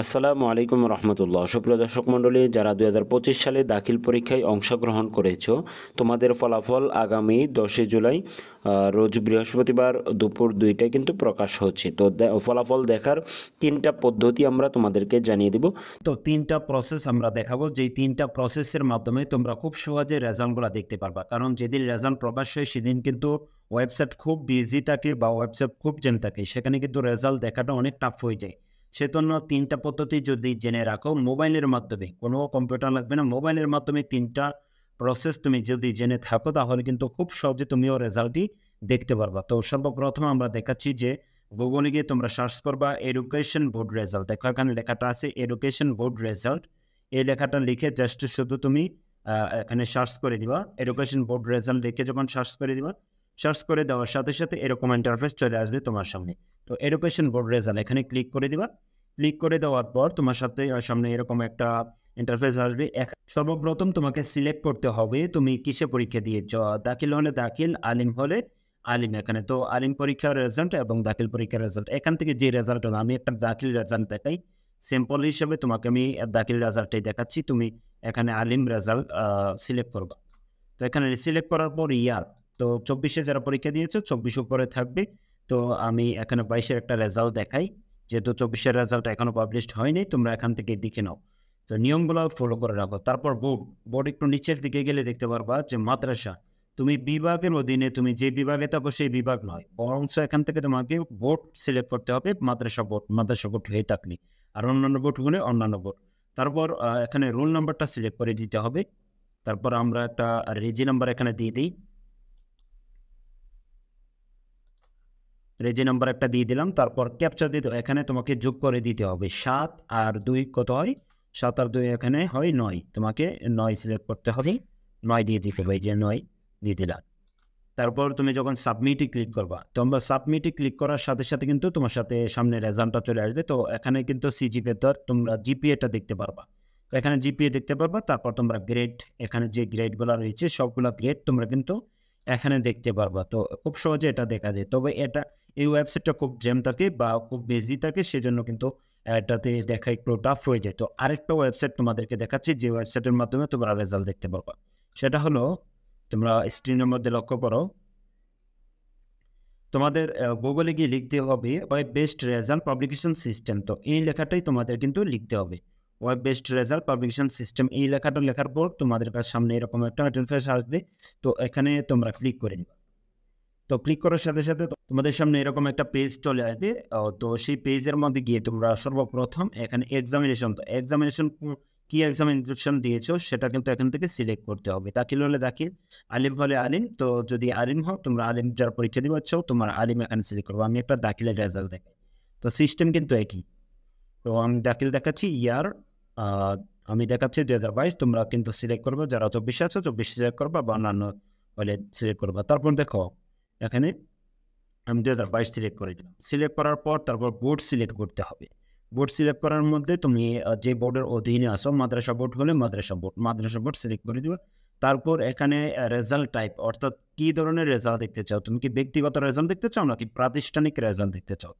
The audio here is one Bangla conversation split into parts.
আসসালামু আলাইকুম রহমতুল্লাহ। সুপ্রিয় দর্শক মণ্ডলী, যারা 2025 সালে দাখিল পরীক্ষায় অংশগ্রহণ করেছো, তোমাদের ফলাফল আগামী 10 জুলাই রোজ বৃহস্পতিবার দুপুর 2টায় কিন্তু প্রকাশ হচ্ছে। তো ফলাফল দেখার 3টা পদ্ধতি আমরা তোমাদেরকে জানিয়ে দেব। তো 3টা প্রসেস আমরা দেখাবো, যেই 3টা প্রসেসের মাধ্যমে তোমরা খুব সহজে রেজাল্টগুলো দেখতে পারবা। কারণ যেদিন রেজাল্ট প্রকাশ হয় সেদিন কিন্তু ওয়েবসাইট খুব বিজি থাকে বা ওয়েবসাইট খুব জ্যাম থাকে, সেখানে কিন্তু রেজাল্ট দেখাটা অনেক টাফ হয়ে যায়। সেজন্য 3টা পদ্ধতি যদি জেনে রাখো, মোবাইলের মাধ্যমে, কোনো কম্পিউটার লাগবে না, মোবাইলের মাধ্যমে 3টা প্রসেস তুমি যদি জেনে থাকো তাহলে কিন্তু খুব সহজে তুমিও রেজাল্টটি দেখতে পারবা। তো সর্বপ্রথম আমরা দেখাচ্ছি যে গুগলে গিয়ে তোমরা সার্চ করবা এডুকেশন বোর্ড রেজাল্ট। দেখো এখানে লেখাটা আছে এডুকেশন বোর্ড রেজাল্ট। এই লেখাটা লিখে জাস্ট শুধু তুমি এখানে সার্চ করে দিবা। এডুকেশন বোর্ড রেজাল্ট লিখে যখন সার্চ করে দিবা, সার্চ করে দেওয়ার সাথে সাথে এরকম ইন্টারফেস চলে আসবে তোমার সামনে। তো এডুকেশন বোর্ড রেজাল্ট এখানে ক্লিক করে দিবা। ক্লিক করে দেওয়ার পর তোমার সাথে সামনে এরকম একটা ইন্টারফেস আসবে। সর্বপ্রথম তোমাকে সিলেক্ট করতে হবে তুমি কিসে পরীক্ষা দিয়েছ। দাখিল হলে দাখিল, আলিম হলে আলিম। এখানে তো আলিম পরীক্ষার রেজাল্ট এবং দাখিল পরীক্ষার রেজাল্ট, এখান থেকে যে রেজাল্ট হলো, আমি একটা দাখিল রেজাল্ট দেখাই সিম্পল হিসেবে তোমাকে। আমি দাখিল রেজাল্টটাই দেখাচ্ছি, তুমি এখানে আলিম রেজাল্ট সিলেক্ট করবা। তো এখানে সিলেক্ট করার পর ইয়ার, তো 24-এ যারা পরীক্ষা দিয়েছো 24 উপরে থাকবে। তো আমি এখানে 22-এর একটা রেজাল্ট দেখাই, যেহেতু 24-এর রেজাল্ট এখনো পাবলিশড হয়নি, তোমরা এখান থেকে দেখে নাও। তো নিয়মগুলো ফলো করে রাখো। তারপর বোর্ড, বোর্ড একটু নিচের দিকে গেলে দেখতে পারবা যে মাদ্রাসা। তুমি বিভাগের অধীনে তুমি যে বিভাগে থাকো সেই বিভাগ নয়, বরং এখান থেকে তোমাকে বোর্ড সিলেক্ট করতে হবে, মাদ্রাসা বোর্ড, মাদ্রাসা বোর্ড হয়ে থাকলে। আর অন্যান্য বোর্ড হলে অন্যান্য বোর্ড। তারপর এখানে রোল নাম্বারটা সিলেক্ট করে দিতে হবে। তারপর আমরা একটা রেজি নাম্বার এখানে দিয়ে দিই। রেজি নাম্বার একটা দিয়ে দিলাম। তারপর ক্যাপচা দিতে এখানে তোমাকে যোগ করে দিতে হবে। 7 আর 2 কত হয়? 7 আর 2 এখানে হয় 9। তোমাকে 9 সিলেক্ট করতে হবে, 9 দিয়ে দিতে হবে, যে 9 দিয়ে দিলাম। তারপর তুমি যখন সাবমিটে ক্লিক করবা, তোমরা সাবমিটে ক্লিক করার সাথে সাথে কিন্তু তোমার সাথে সামনে রেজাল্টটা চলে আসবে। তো এখানে কিন্তু সিজিপিএ তোমরা জিপিএটা দেখতে পারবা। তো এখানে জিপিএ দেখতে পারবা। তারপর তোমরা গ্রেড, এখানে যে গ্রেডগুলো রয়েছে সবগুলো গ্রেড তোমরা কিন্তু এখানে দেখতে পারবা। তো খুব সহজে এটা দেখা যায়। তবে এই ওয়েবসাইটটা খুব জ্যাম থাকে বা খুব বিজি থাকে, সেজন্য কিন্তু এটাতে দেখা একটু টাফ হয়ে যায়। তো আরেকটা ওয়েবসাইট তোমাদেরকে দেখাচ্ছি, যে ওয়েবসাইটের মাধ্যমে তোমরা রেজাল্ট দেখতে পারবা। সেটা হলো, তোমরা স্ক্রিনের মধ্যে লক্ষ্য করো, তোমাদের গুগলে গিয়ে লিখতে হবে web based result publication system. তো এই লেখাটাই তোমাদের কিন্তু লিখতে হবে, web based result publication system. এই লেখাটা লেখার পর তোমাদের কাছে সামনে এরকম একটা ইন্টারফেস আসবে। তো এখানে তোমরা ক্লিক করে দিবা। তো ক্লিক করার সাথে সাথে তোমাদের সামনে এরকম একটা পেজ চলে আসবে। তো সেই পেজের মধ্যে গিয়ে তোমরা সর্বপ্রথম এখানে এক্সামিনেশন, তো এক্সামিনেশন কি এক্সামিনেশন দিয়েছো সেটা কিন্তু এখান থেকে সিলেক্ট করতে হবে। দাখিল হলে দাখিল, আলিম হলে আলিম। তো যদি আলিম হও, তোমরা আলিম যারা পরীক্ষা দিচ্ছ তোমার আলিম এখানে সিলেক্ট করবো। আমি একটা দাখিলের রেজাল্ট দেখাই। তো সিস্টেম কিন্তু একই। তো আমি দাখিল দেখাচ্ছি, ইয়ার আমি দেখাচ্ছি 2022। তোমরা কিন্তু সিলেক্ট করবো, যারা 24 আছো 24 সিলেক্ট করবা, বা অন্যান্য হলে সিলেক্ট করবা। তারপর দেখো এখানে আমি 2022 সিলেক্ট করে দিলাম। সিলেক্ট করার পর তারপর বোর্ড সিলেক্ট করতে হবে। বোর্ড সিলেক্ট করার মধ্যে তুমি যে বোর্ডের অধীনে আসো, মাদ্রাসা বোর্ড হলে মাদ্রাসা বোর্ড সিলেক্ট করে দিবে। তারপর এখানে রেজাল্ট টাইপ, অর্থাৎ কী ধরনের রেজাল্ট দেখতে চাও, তুমি কি ব্যক্তিগত রেজাল্ট দেখতে চাও নাকি প্রাতিষ্ঠানিক রেজাল্ট দেখতে চাও।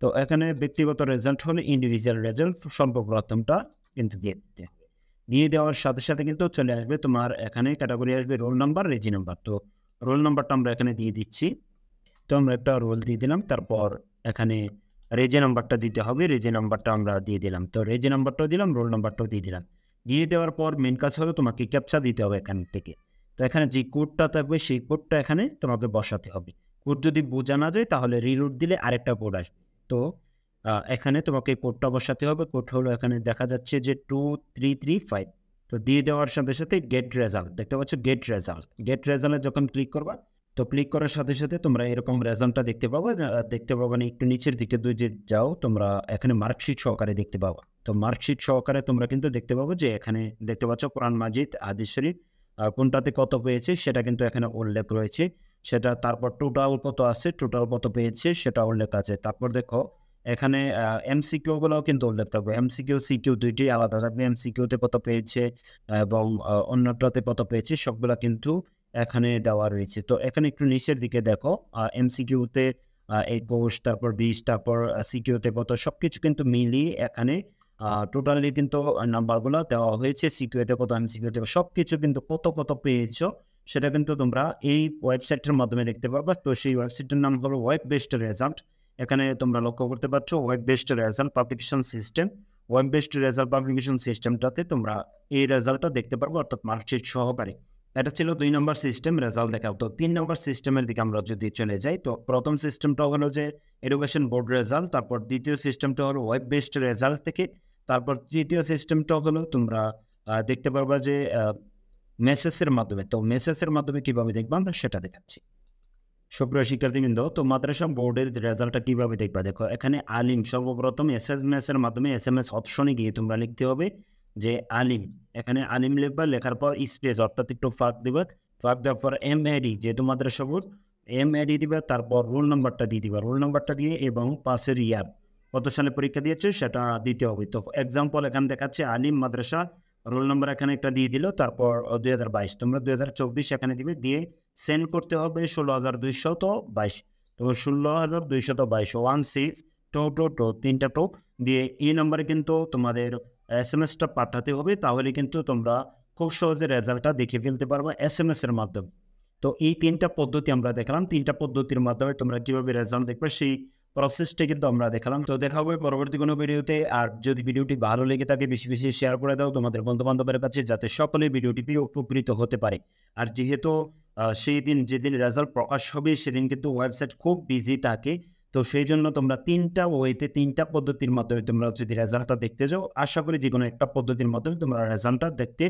তো এখানে ব্যক্তিগত রেজাল্ট হলে ইন্ডিভিজুয়াল রেজাল্ট সর্বপ্রথমটা কিন্তু দিয়ে দিতে হবে। দিয়ে দেওয়ার সাথে সাথে কিন্তু চলে আসবে তোমার এখানে ক্যাটাগরি আসবে রোল নাম্বার, রেজি নাম্বার। তো রোল নাম্বারটা আমরা এখানে দিয়ে দিচ্ছি। তো আমরা একটা রোল দিয়ে দিলাম। তারপর এখানে রেজি নাম্বারটা দিতে হবে, রেজি নাম্বারটা আমরা দিয়ে দিলাম। তো রেজি নাম্বারটাও দিলাম, রোল নাম্বারটাও দিয়ে দিলাম। দিয়ে দেওয়ার পর মেন কাজ হলো তোমাকে ক্যাপচা দিতে হবে এখান থেকে। তো এখানে যে কোডটা থাকবে সেই কোডটা এখানে তোমাকে বসাতে হবে। কোড যদি বোঝা না যায় তাহলে রিলোড দিলে আরেকটা কোড আসবে। তো এখানে তোমাকে কোডটা বসাতে হবে। কোড হলো এখানে দেখা যাচ্ছে যে 2335। তো দিয়ে দেওয়ার সাথে সাথে গেট রেজাল্ট দেখতে পাচ্ছ, গেট রেজাল্ট। গেট রেজাল্টে যখন ক্লিক করবা, তো ক্লিক করার সাথে সাথে তোমরা এরকম রেজাল্টটা দেখতে পাবো। দেখতে পাবো না, একটু নিচের দিকে যে যাও তোমরা, এখানে মার্কশিট সহকারে দেখতে পাবো। তো মার্কশিট সহকারে তোমরা কিন্তু দেখতে পাবো যে এখানে দেখতে পাচ্ছ কোরআন মাজিদ, হাদিস শরীফ কোনটাতে কত পেয়েছে সেটা কিন্তু এখানে উল্লেখ রয়েছে। সেটা তারপর টোটাল কত আছে, টোটাল কত পেয়েছে সেটা উল্লেখ আছে। তারপর দেখো এখানে এমসিকিউগুলোও কিন্তু উল্লেখ থাকবে। এমসিকিউ সিকিউ দুইটি আলাদা থাকবে। এমসিকিউতে কত পেয়েছে এবং অন্যটাতে কত পেয়েছে সবগুলা কিন্তু এখানে দেওয়া রয়েছে। তো এখানে একটু নিচের দিকে দেখো, এমসিকিউতে 21, তারপর 20, তারপর সিকিউতে কত, সবকিছু কিন্তু মিলিয়ে এখানে টোটালি কিন্তু নাম্বারগুলো দেওয়া হয়েছে, সিকিউতে কত, এমসিকিউতে সব কিছু কিন্তু কত কত পেয়েছো সেটা কিন্তু তোমরা এই ওয়েবসাইটের মাধ্যমে দেখতে পারবা। তো সেই ওয়েবসাইটের নাম হলো ওয়েব বেসড রেজাল্ট। এখানে তোমরা লক্ষ্য করতে পারছো web based result publication system. Web based result publication সিস্টেমটাতে তোমরা এই রেজাল্টটা দেখতে পারবো, অর্থাৎ মার্কশিট সহকারে। এটা ছিল 2 নম্বর সিস্টেম রেজাল্ট দেখা। তো 3 নম্বর সিস্টেমের দিকে আমরা যদি চলে যাই, তো প্রথম সিস্টেমটা হলো যে এডুকেশন বোর্ড রেজাল্ট, তারপর দ্বিতীয় সিস্টেমটা হলো ওয়েব বেসড রেজাল্ট থেকে, তারপর তৃতীয় সিস্টেমটা হলো তোমরা দেখতে পারবা যে মেসেজের মাধ্যমে। তো মেসেজের মাধ্যমে কীভাবে দেখবা আমরা সেটা দেখাচ্ছি। সুপ্রিয় শিক্ষার্থীবৃন্দ, তো মাদ্রাসা বোর্ডের রেজাল্টটা কীভাবে দেখবা দেখো, এখানে আলিম সর্বপ্রথম এসএমএসের মাধ্যমে এসএমএস অপশনে গিয়ে তোমরা লিখতে হবে যে আলিম। এখানে আলিম লিখবা, লেখার পর স্পেস অর্থাৎ একটু ফাঁক দিবা, ফাঁক দেওয়ার পর এমএডি যেহেতু মাদ্রাসা বোর্ড এমএডি দিবা, তারপর রোল নাম্বারটা দিয়ে দিবা, রোল নাম্বারটা দিয়ে এবং পাসের ইয়ার কত সালে পরীক্ষা দিয়েছে সেটা দিতে হবে। তো এক্সাম্পল এখানে দেখাচ্ছে আলিম মাদ্রাসা, রোল নাম্বার এখানে একটা দিয়ে দিল, তারপর 2022, তোমরা 2024 এখানে দিবে, দিয়ে সেন্ড করতে হবে 16,222। তো 16,222 16 তিনটা টো দিয়ে এই নম্বরে কিন্তু তোমাদের এসএমএসটা পাঠাতে হবে, তাহলে কিন্তু তোমরা খুব সহজে রেজাল্টটা দেখে ফেলতে পারবে এসএমএসের মাধ্যমে। তো এই 3টা পদ্ধতি আমরা দেখলাম, 3টা পদ্ধতির মাধ্যমে তোমরা কীভাবে রেজাল্ট দেখবে সেই প্রসেসটা কিন্তু আমরা দেখালাম। তো দেখা হবে পরবর্তী কোনো ভিডিওতে। আর যদি ভিডিওটি ভালো লেগে থাকে বেশি বেশি শেয়ার করে দাও তোমাদের বন্ধুবান্ধবের কাছে, যাতে সকলে ভিডিওটি পেয়ে উপকৃত হতে পারে। আর যেহেতু সেই দিন যেদিন রেজাল্ট প্রকাশ হবে সেদিন কিন্তু ওয়েবসাইট খুব বিজি থাকে, তো সেই জন্য তোমরা 3টা ওয়েতে 3টা পদ্ধতির মাধ্যমে তোমরা যদি রেজাল্টটা দেখতে যাও, আশা করি যে কোনো একটা পদ্ধতির মাধ্যমে তোমরা রেজাল্টটা দেখতে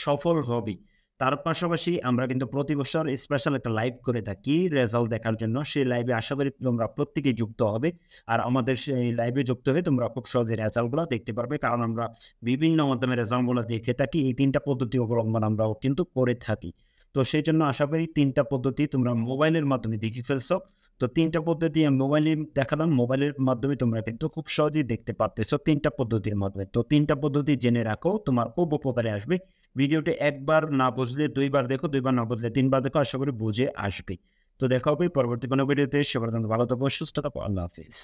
সফল হবে। তার পাশাপাশি আমরা কিন্তু প্রতি বছর স্পেশাল একটা লাইভ করে থাকি রেজাল্ট দেখার জন্য। সেই লাইভে আশা করি তোমরা প্রত্যেকেই যুক্ত হবে। আর আমাদের সেই লাইভে যুক্ত হয়ে তোমরা খুব সহজে রেজাল্টগুলো দেখতে পারবে, কারণ আমরা বিভিন্ন মাধ্যমে রেজাল্টগুলো দেখে থাকি। এই 3টা পদ্ধতি অবলম্বন আমরাও কিন্তু করে থাকি। তো সেই জন্য আশা করি 3টা পদ্ধতি তোমরা মোবাইলের মাধ্যমে দেখে ফেলছো। তো 3টা পদ্ধতি আমি মোবাইলে দেখালাম, মোবাইলের মাধ্যমে তোমরা কিন্তু খুব সহজেই দেখতে পারতেছো 3টা পদ্ধতির মাধ্যমে। তো 3টা পদ্ধতি জেনে রাখো, তোমার খুব উপকারে আসবে। ভিডিওটি একবার না বুঝলে 2বার দেখো, 2বার না বুঝলে 3বার দেখো, আশা করি বুঝে আসবে। তো দেখা হবে পরবর্তী কোনো ভিডিওতে। সবার জন্য ভালো থাকো, সুস্থ থাকো, আল্লাহ হাফিজ।